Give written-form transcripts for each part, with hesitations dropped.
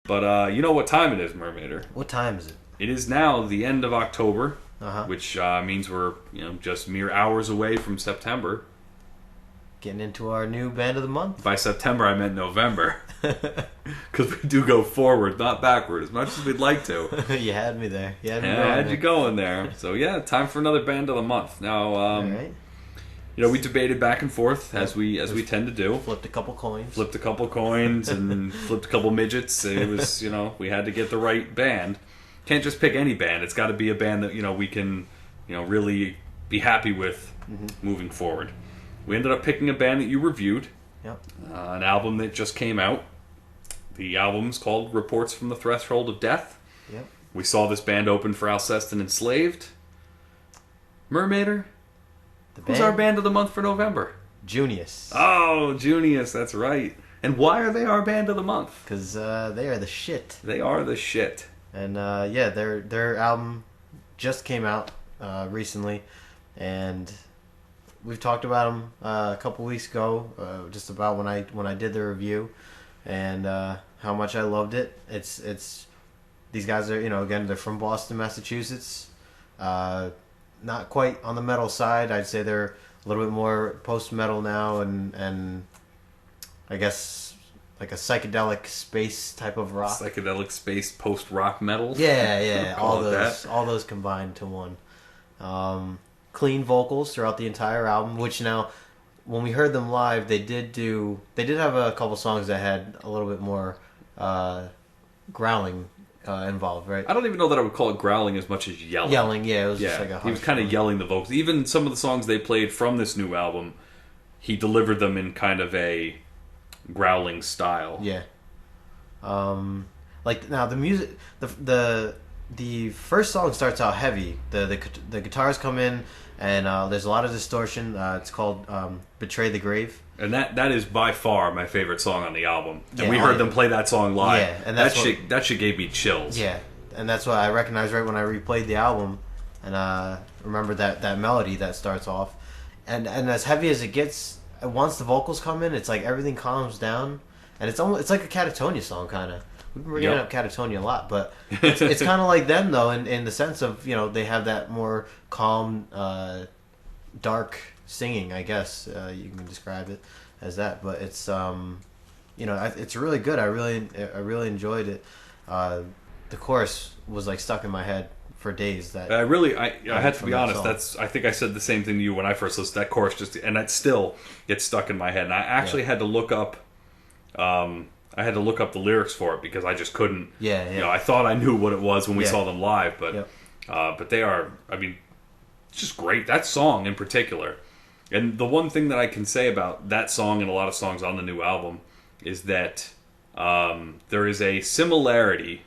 But you know what time it is, Murmaider? What time is it? It is now the end of October, Uh-huh. which means we're just mere hours away from September. Getting into our new band of the month. By September, I meant November. Because we do go forward, not backward, as much as we'd like to. You had me there. You had me Yeah, I had you going there. So yeah, time for another band of the month. Now, All right. we debated back and forth as we tend to do. Flipped a couple coins. Flipped a couple coins and flipped a couple midgets. It was, we had to get the right band. Can't just pick any band. It's got to be a band that, we can, really be happy with moving forward. We ended up picking a band that you reviewed. Yep. An album that just came out. The album's called Reports from the Threshold of Death. Yep. We saw this band open for Alcestin Enslaved. Murmaider, who's our band of the month for November? Junius. Oh, Junius, that's right. And why are they our band of the month? Because they are the shit. They are the shit. And their album just came out recently, and we've talked about them a couple weeks ago, just about when I did the review, and how much I loved it. It's these guys are again, they're from Boston, Massachusetts. Not quite on the metal side. I'd say they're a little bit more post metal now, and I guess like a psychedelic space type of rock. Psychedelic space post rock metal. Yeah, all those combined to one. Clean vocals throughout the entire album. Which now, when we heard them live, they did have a couple songs that had a little bit more growling involved, right? I don't even know that I would call it growling as much as yelling. Yelling, yeah, it was just like a he was kind of yelling the vocals. Even some of the songs they played from this new album, he delivered them in kind of a growling style. Yeah. Like now the music, the first song starts out heavy. The guitars come in, and there's a lot of distortion. It's called "Betray the Grave." And that is by far my favorite song on the album. And we heard them play that song live. Yeah, and that shit gave me chills. Yeah, and that's what I recognized right when I replayed the album, and remember that melody that starts off, and as heavy as it gets, once the vocals come in, it's like everything calms down, and it's like a Catatonia song kind of. We've been bringing up Catatonia a lot, but it's kind of like them though, in the sense of they have that more calm, dark singing, I guess you can describe it as that. But it's it's really good. I really enjoyed it. The chorus was like stuck in my head for days. That I had to be honest. I think I said the same thing to you when I first listened. That chorus and that still gets stuck in my head. And I actually had to look up. I had to look up the lyrics for it because I just couldn't. Yeah. I thought I knew what it was when we saw them live, but they are. I mean, it's just great. That song in particular. And the one thing that I can say about that song and a lot of songs on the new album is that there is a similarity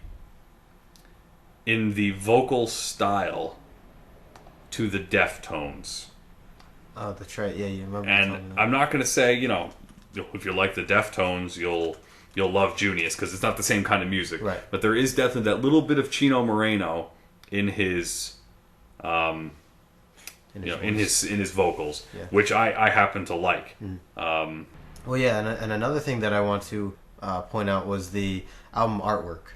in the vocal style to the Deftones. Oh, that's right. Yeah, you remember. And I'm not going to say, if you like the Deftones, you'll love Junius because it's not the same kind of music. Right. But there is definitely that little bit of Chino Moreno in his in his vocals, which I happen to like. Well, yeah, and another thing that I want to point out was the album artwork.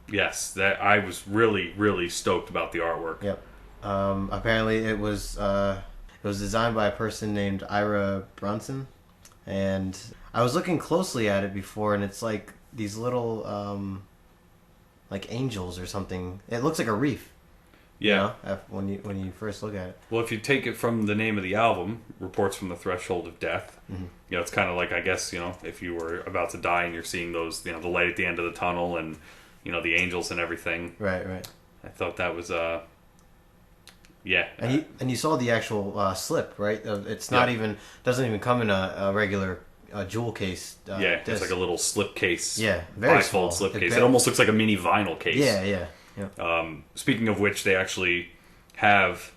Yes, that I was really, really stoked about the artwork. Yep. Apparently, it was designed by a person named Ira Brunson, and I was looking closely at it before, and it's like these little like angels or something. It looks like a reef. Yeah. When you first look at it. Well, if you take it from the name of the album, Reports from the Threshold of Death, it's kind of like, I guess, if you were about to die and you're seeing those, the light at the end of the tunnel and, the angels and everything. Right. I thought that was, yeah. And you saw the actual slip, right? It's not even, doesn't even come in a regular jewel case. It's like a little slip case. Yeah, very small. Bifold slip case. It almost looks like a mini vinyl case. Yeah. Speaking of which, they actually have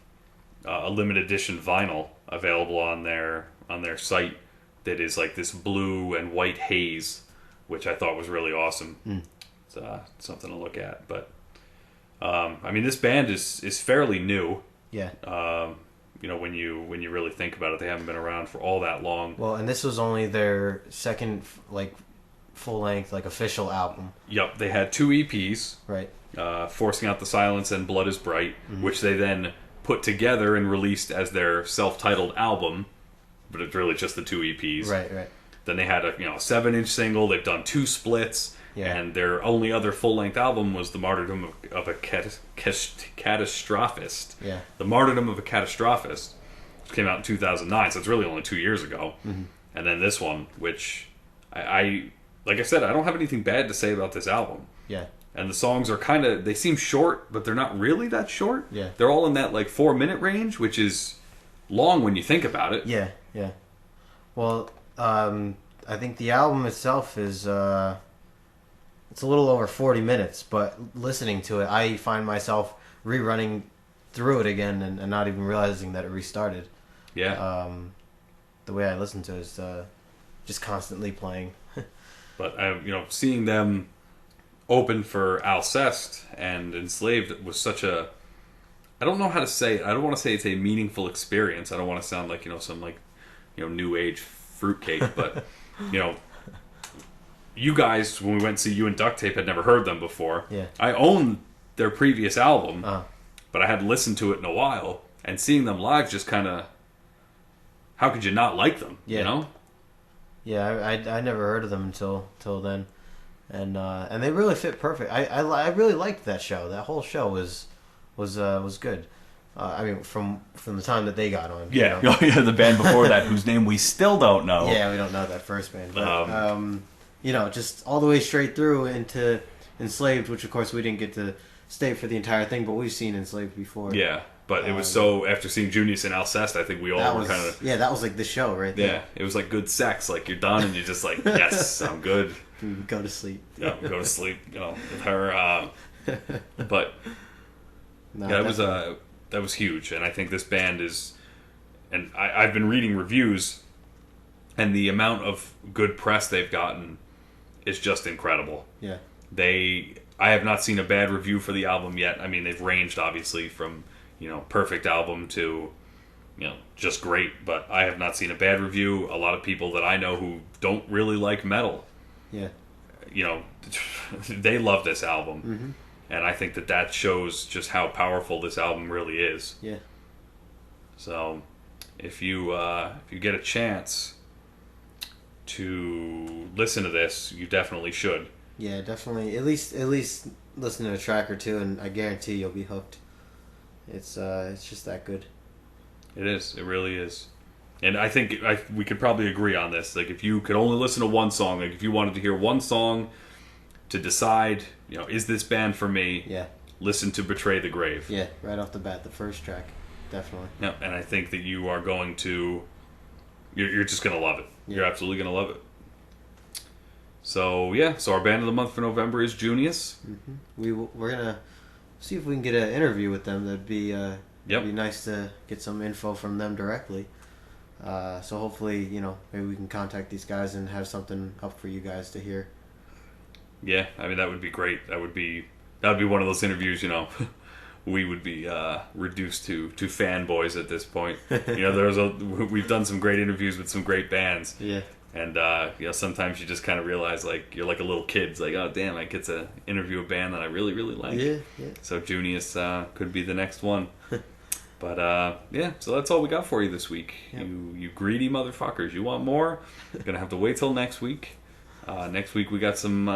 a limited edition vinyl available on their site that is like this blue and white haze, which I thought was really awesome. It's something to look at. But I mean, this band is fairly new. Yeah. When you really think about it, they haven't been around for all that long. Well, and this was only their second full length, like official album. Yep, they had 2 EPs. Right. Forcing Out the Silence and Blood is Bright, which they then put together and released as their self-titled album, but it's really just the 2 EPs. Right, right. Then they had a 7-inch single. They've done 2 splits, and their only other full-length album was The Martyrdom of a Catastrophist. Yeah. The Martyrdom of a Catastrophist, which came out in 2009, so it's really only 2 years ago. Mm-hmm. And then this one, which I like I said, I don't have anything bad to say about this album. Yeah. And the songs are they seem short, but they're not really that short. Yeah. They're all in that 4-minute range, which is long when you think about it. Yeah, yeah. Well, I think the album itself is, it's a little over 40 minutes, but listening to it, I find myself rerunning through it again and not even realizing that it restarted. Yeah. The way I listen to it is just constantly playing. But, seeing them open for Alcest and Enslaved was such a... I don't know how to say it. I don't want to say it's a meaningful experience. I don't want to sound like, some new age fruitcake, but, you guys, when we went to see you and Duct Tape, had never heard them before. Yeah. I own their previous album, but I hadn't listened to it in a while, and seeing them live just kind of... How could you not like them, Yeah, I never heard of them until then. And they really fit perfect. I really liked that show. That whole show was good. I mean, from the time that they got on. Yeah, the band before that, whose name we still don't know. Yeah, we don't know that first band. But, just all the way straight through into Enslaved, which of course we didn't get to stay for the entire thing, but we've seen Enslaved before. Yeah, but it was so, after seeing Junius and Alcest, I think we all were kind of... Yeah, that was like the show right there. Yeah, it was like good sex. Like, you're done and you're just like, yes, I'm good. Go to sleep. Yeah, go to sleep, with her. But No, that was huge, and I think this band is, and I've been reading reviews, and the amount of good press they've gotten is just incredible. Yeah. I have not seen a bad review for the album yet. I mean, they've ranged obviously from, perfect album to, just great, but I have not seen a bad review. A lot of people that I know who don't really like metal, Yeah. They love this album. Mm-hmm. And I think that shows just how powerful this album really is. Yeah. So, if you get a chance to listen to this, you definitely should. Yeah, definitely. At least listen to a track or two, and I guarantee you'll be hooked. It's just that good. It is. It really is. And I think we could probably agree on this. Like, if you could only listen to one song, like if you wanted to hear one song to decide, is this band for me? Yeah. Listen to Betray the Grave. Yeah, right off the bat, the first track, definitely. Yeah, and I think that you are going to, you're just going to love it. Yeah. You're absolutely going to love it. So so our band of the month for November is Junius. Mm-hmm. We're gonna see if we can get an interview with them. That'd be be nice to get some info from them directly. So hopefully, maybe we can contact these guys and have something up for you guys to hear. Yeah, I mean, that would be great. That would be one of those interviews, we would be reduced to fanboys at this point. We've done some great interviews with some great bands. Yeah. And, sometimes you just kind of realize, like, you're like a little kid. It's like, oh, damn, I get to interview a band that I really, really like. Yeah. So Junius could be the next one. But, so that's all we got for you this week. Yep. You greedy motherfuckers. You want more? You're going to have to wait till next week. Next week we got some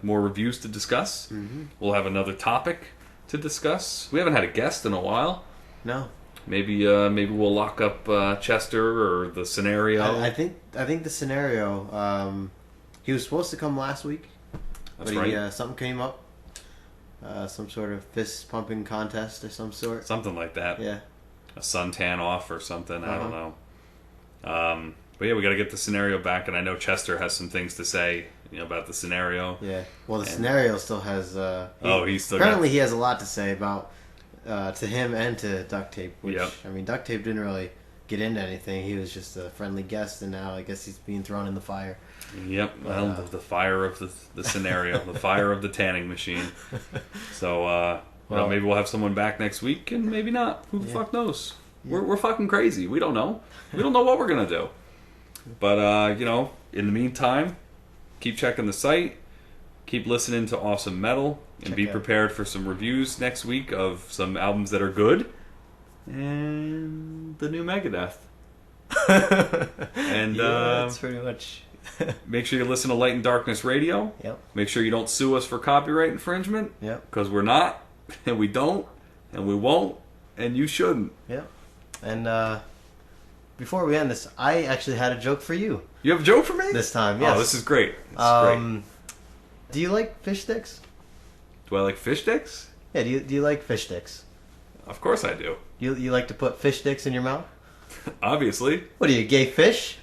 more reviews to discuss. Mm-hmm. We'll have another topic to discuss. We haven't had a guest in a while. No. Maybe we'll lock up Chester or the Scenario. I think the Scenario. He was supposed to come last week, That's but right. Something came up. Some sort of fist pumping contest or some sort. Something like that. Yeah. A suntan off or something. I don't know. But we got to get the Scenario back, and I know Chester has some things to say, about the Scenario. Yeah. Well, the Scenario still has. He's still apparently he has a lot to say about to him and to Duct Tape. Which I mean, Duct Tape didn't really get into anything. He was just a friendly guest, and now I guess he's being thrown in the fire. Yep. Well, the fire of the Scenario, the fire of the tanning machine. So maybe we'll have someone back next week, and maybe not. Who the fuck knows? Yeah. We're fucking crazy. We don't know. We don't know what we're gonna do. But in the meantime, keep checking the site. Keep listening to awesome metal. And be prepared for some reviews next week of some albums that are good. And the new Megadeth. And that's pretty much. Make sure you listen to Light and Darkness Radio. Yep. Make sure you don't sue us for copyright infringement. Yep. Because we're not, and we don't, and we won't, and you shouldn't. Yep. And before we end this, I actually had a joke for you. You have a joke for me? This time, yes. Oh, this is great. This is great. Do you like fish sticks? Do I like fish sticks? Yeah, do you like fish sticks? Of course I do. You like to put fish sticks in your mouth? Obviously. What are you, gay fish?